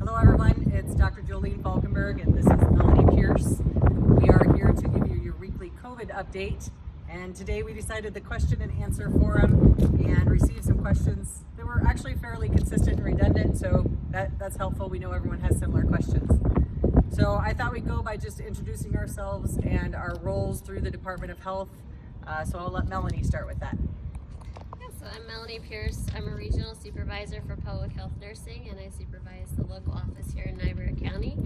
Hello everyone, it's Dr. Jolene Falkenberg and this is Melanie Pierce. We are here to give you your weekly COVID update, and today we decided the question and answer forum and received some questions that were actually fairly consistent and redundant, so that's helpful. We know everyone has similar questions. So I thought we'd go by just introducing ourselves and our roles through the Department of Health. So I'll let Melanie start with that. So I'm Melanie Pierce. I'm a regional supervisor for public health nursing, and I supervise the local office here in Niobrara County.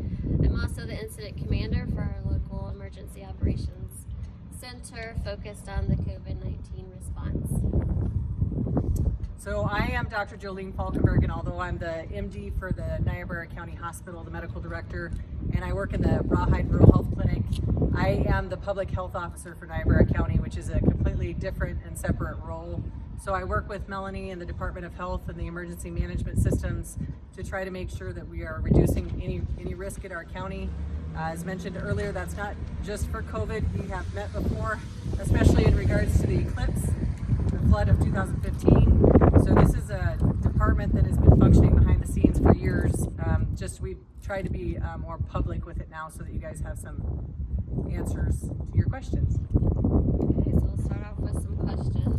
I'm also the incident commander for our local emergency operations center focused on the COVID-19 response. So I am Dr. Jolene Falkenberg, and although I'm the MD for the Niobrara County Hospital, the medical director, and I work in the Rawhide Rural Health Clinic, I am the public health officer for Niobrara County, which is a completely different and separate role. So I work with Melanie in the Department of Health and the emergency management systems to try to make sure that we are reducing any risk in our county. As mentioned earlier, that's not just for COVID. We have met before, especially in regards to the eclipse, the flood of 2015. So this is a department that has been functioning behind the scenes for years. Just we've tried to be more public with it now so that you guys have some answers to your questions. Okay, so we'll start off with some questions.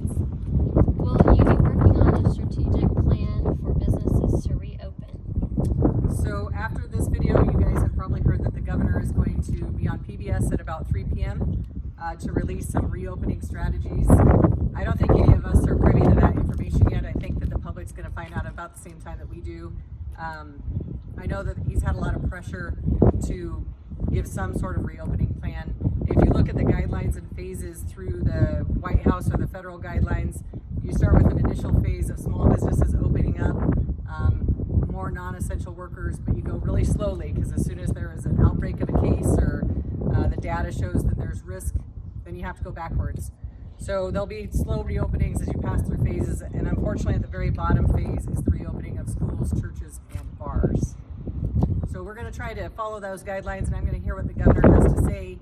Will you be working on a strategic plan for businesses to reopen? So after this video, you guys have probably heard that the governor is going to be on PBS at about 3 p.m. To release some reopening strategies. I don't think any of us are privy to that information yet. I think that the public's going to find out about the same time that we do. I know that he's had a lot of pressure to give some sort of reopening plan. If you look at the guidelines and phases through the White House or the federal guidelines, you start with an initial phase of small businesses opening up, more non-essential workers, but you go really slowly because as soon as there is an outbreak of a case or the data shows that there's risk, then you have to go backwards. So there'll be slow reopenings as you pass through phases, and unfortunately at the very bottom phase is the reopening of schools, churches, and bars. So we're going to try to follow those guidelines, and I'm going to hear what the governor has to say,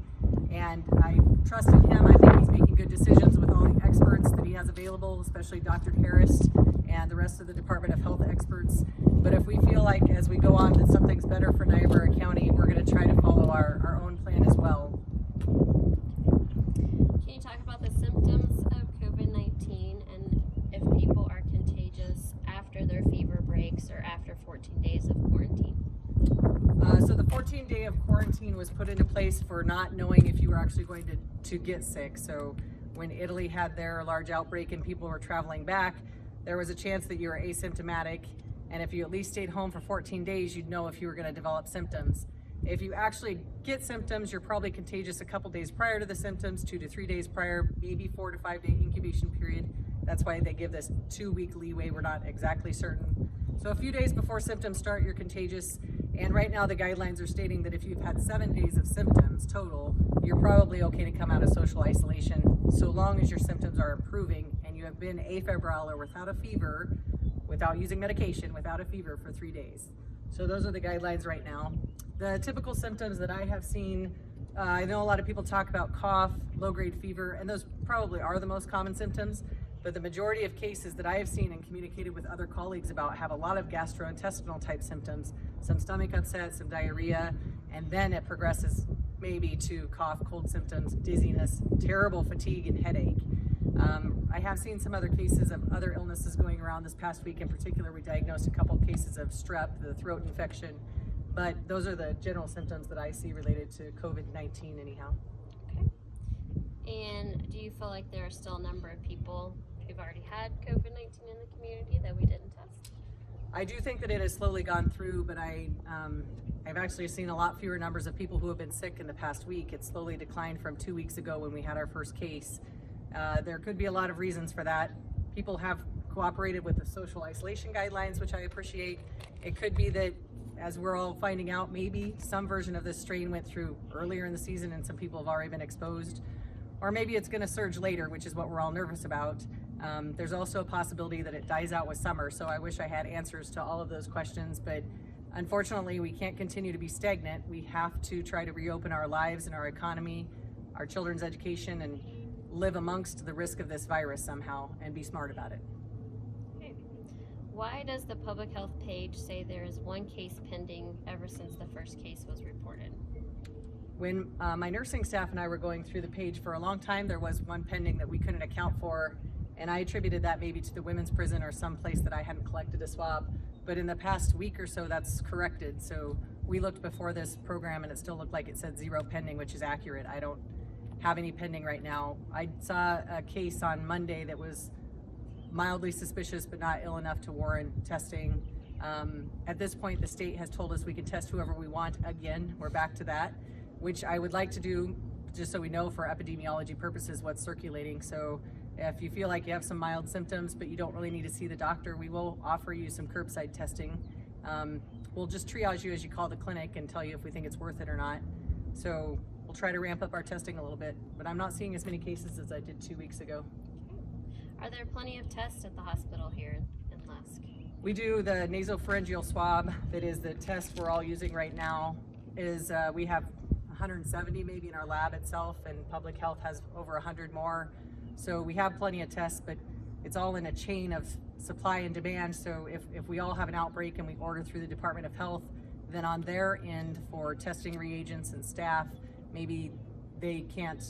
and I trust in him. I think he's making good decisions with all the experts that he has available, especially Dr. Harris and the rest of the Department of Health experts. But if we feel like as we go on that something's better for Niobrara County, we're going to try to follow our own plan as well. Can you talk about the symptoms of COVID-19 and if people are contagious after their fever breaks or after 14 days of quarantine? So the 14-day of quarantine was put into place for not knowing if you were actually going to get sick. So when Italy had their large outbreak and people were traveling back, there was a chance that you were asymptomatic, and if you at least stayed home for 14 days, you'd know if you were going to develop symptoms. If you actually get symptoms, you're probably contagious a couple days prior to the symptoms, 2 to 3 days prior, maybe 4 to 5 day incubation period. That's why they give this 2-week leeway. We're not exactly certain. So a few days before symptoms start, you're contagious. And right now the guidelines are stating that if you've had 7 days of symptoms total, you're probably okay to come out of social isolation so long as your symptoms are improving and you have been afebrile or without a fever, without using medication, without a fever for 3 days. So those are the guidelines right now. The typical symptoms that I have seen, I know a lot of people talk about cough, low-grade fever, and those probably are the most common symptoms, but the majority of cases that I have seen and communicated with other colleagues about have a lot of gastrointestinal type symptoms, some stomach upset, some diarrhea, and then it progresses maybe to cough, cold symptoms, dizziness, terrible fatigue, and headache. I have seen some other cases of other illnesses going around. This past week in particular, we diagnosed a couple cases of strep, the throat infection, but those are the general symptoms that I see related to COVID-19 anyhow. Okay. And do you feel like there are still a number of people who've already had COVID-19 in the community that we didn't test? I do think that it has slowly gone through, but I've actually seen a lot fewer numbers of people who have been sick in the past week. It slowly declined from 2 weeks ago when we had our first case. There could be a lot of reasons for that. People have cooperated with the social isolation guidelines, which I appreciate. It could be that, as we're all finding out, maybe some version of this strain went through earlier in the season and some people have already been exposed. Or maybe it's going to surge later, which is what we're all nervous about. There's also a possibility that it dies out with summer, so I wish I had answers to all of those questions, but unfortunately we can't continue to be stagnant. We have to try to reopen our lives and our economy, our children's education, and live amongst the risk of this virus somehow and be smart about it. Okay. Why does the public health page say there is one case pending ever since the first case was reported? When my nursing staff and I were going through the page for a long time, there was one pending that we couldn't account for, and I attributed that maybe to the women's prison or some place that I hadn't collected a swab. But in the past week or so, that's corrected. So we looked before this program and it still looked like it said 0 pending, which is accurate. I don't have any pending right now. I saw a case on Monday that was mildly suspicious but not ill enough to warrant testing. At this point, the state has told us we can test whoever we want again. We're back to that, which I would like to do just so we know for epidemiology purposes what's circulating. So if you feel like you have some mild symptoms but you don't really need to see the doctor, we will offer you some curbside testing. We'll just triage you as you call the clinic and tell you if we think it's worth it or not. So we'll try to ramp up our testing a little bit, but I'm not seeing as many cases as I did 2 weeks ago. Are there plenty of tests at the hospital here in Lusk? We do the nasopharyngeal swab. That is the test we're all using right now. We have 170 maybe in our lab itself, and public health has over 100 more. So we have plenty of tests, but it's all in a chain of supply and demand. So if we all have an outbreak and we order through the Department of Health, then on their end for testing reagents and staff, maybe they can't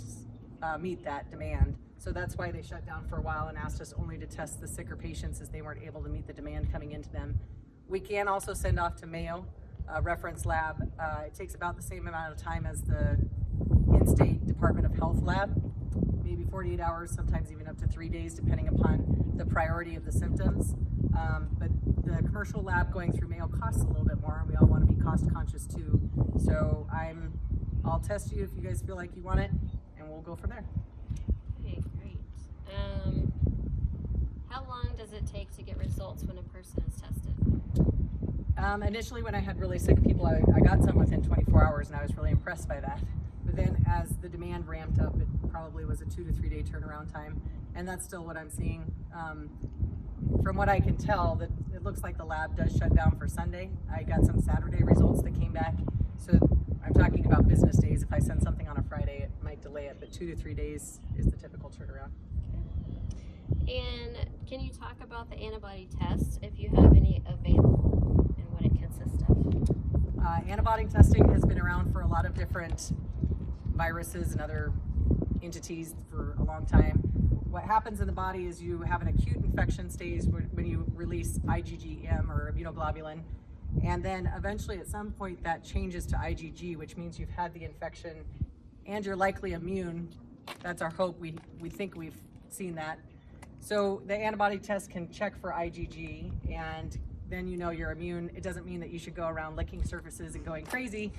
meet that demand. So that's why they shut down for a while and asked us only to test the sicker patients, as they weren't able to meet the demand coming into them. We can also send off to Mayo, reference lab. It takes about the same amount of time as the in-state Department of Health lab, maybe 48 hours, sometimes even up to 3 days, depending upon the priority of the symptoms. But the commercial lab going through Mayo costs a little bit more, and we all want to be cost conscious too. So I'll test you if you guys feel like you want it, and we'll go from there. Okay, great. How long does it take to get results when a person is tested? Initially, when I had really sick people, I got some within 24 hours, and I was really impressed by that. But then as the demand ramped up, it probably was a 2 to 3 day turnaround time, and that's still what I'm seeing. From what I can tell, that it looks like the lab does shut down for Sunday. I got some Saturday results that came back, so I'm talking about business days. If I send something on a Friday, it might delay it, but 2 to 3 days is the typical turnaround. And can you talk about the antibody test, if you have any available, and what it consists of? Antibody testing has been around for a lot of different viruses and other entities for a long time. What happens in the body is you have an acute infection stage when you release IgG-M or immunoglobulin, and then eventually at some point that changes to IgG, which means you've had the infection and you're likely immune. That's our hope. We think we've seen that. So the antibody test can check for IgG, and then you know you're immune. It doesn't mean that you should go around licking surfaces and going crazy,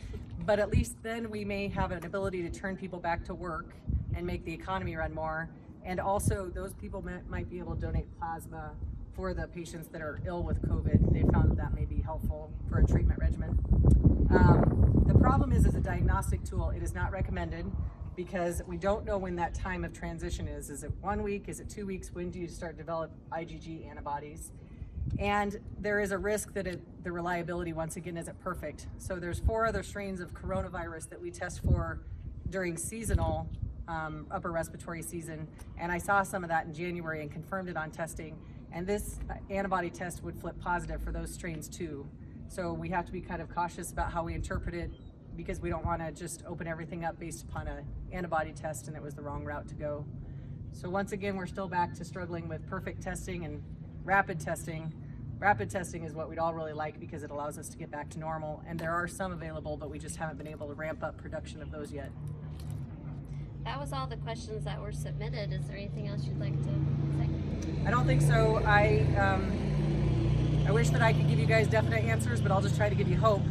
but at least then we may have an ability to turn people back to work and make the economy run more. And also those people might be able to donate plasma for the patients that are ill with COVID. They found that may be helpful for a treatment regimen. The problem is, as a diagnostic tool, it is not recommended because we don't know when that time of transition is. Is it 1 week? Is it 2 weeks? When do you start to develop IgG antibodies? And there is a risk that the reliability, once again, isn't perfect. So there's 4 other strains of coronavirus that we test for during seasonal upper respiratory season, and I saw some of that in January and confirmed it on testing, and this antibody test would flip positive for those strains too. So we have to be kind of cautious about how we interpret it, because we don't want to just open everything up based upon an antibody test and it was the wrong route to go. So once again, we're still back to struggling with perfect testing and rapid testing. Rapid testing is what we'd all really like because it allows us to get back to normal, and there are some available, but we just haven't been able to ramp up production of those yet. That was all the questions that were submitted. Is there anything else you'd like to say? I don't think so. I wish that I could give you guys definite answers, but I'll just try to give you hope.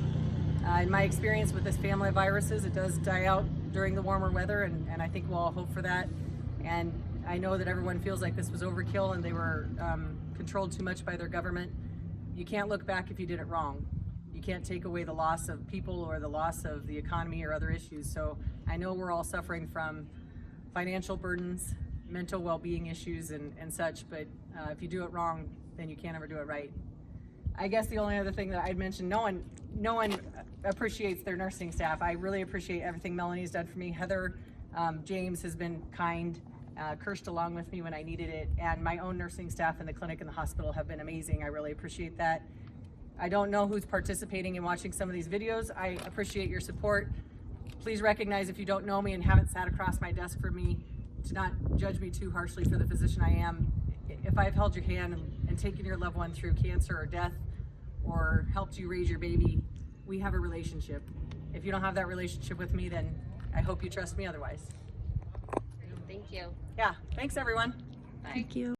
In my experience with this family of viruses, it does die out during the warmer weather, and I think we'll all hope for that. And I know that everyone feels like this was overkill and they were controlled too much by their government. You can't look back if you did it wrong. You can't take away the loss of people or the loss of the economy or other issues. So I know we're all suffering from financial burdens, mental well-being issues and such, but if you do it wrong, then you can't ever do it right. I guess the only other thing that I'd mention, no one appreciates their nursing staff. I really appreciate everything Melanie's done for me. Heather, James has been kind. cursed along with me when I needed it, and my own nursing staff in the clinic and the hospital have been amazing. I really appreciate that. I don't know who's participating and watching some of these videos. I appreciate your support. Please recognize if you don't know me and haven't sat across my desk from me, to not judge me too harshly for the physician I am. If I've held your hand and taken your loved one through cancer or death, or helped you raise your baby, we have a relationship. If you don't have that relationship with me, then I hope you trust me otherwise. Thank you. Yeah, thanks everyone. Bye. Thank you.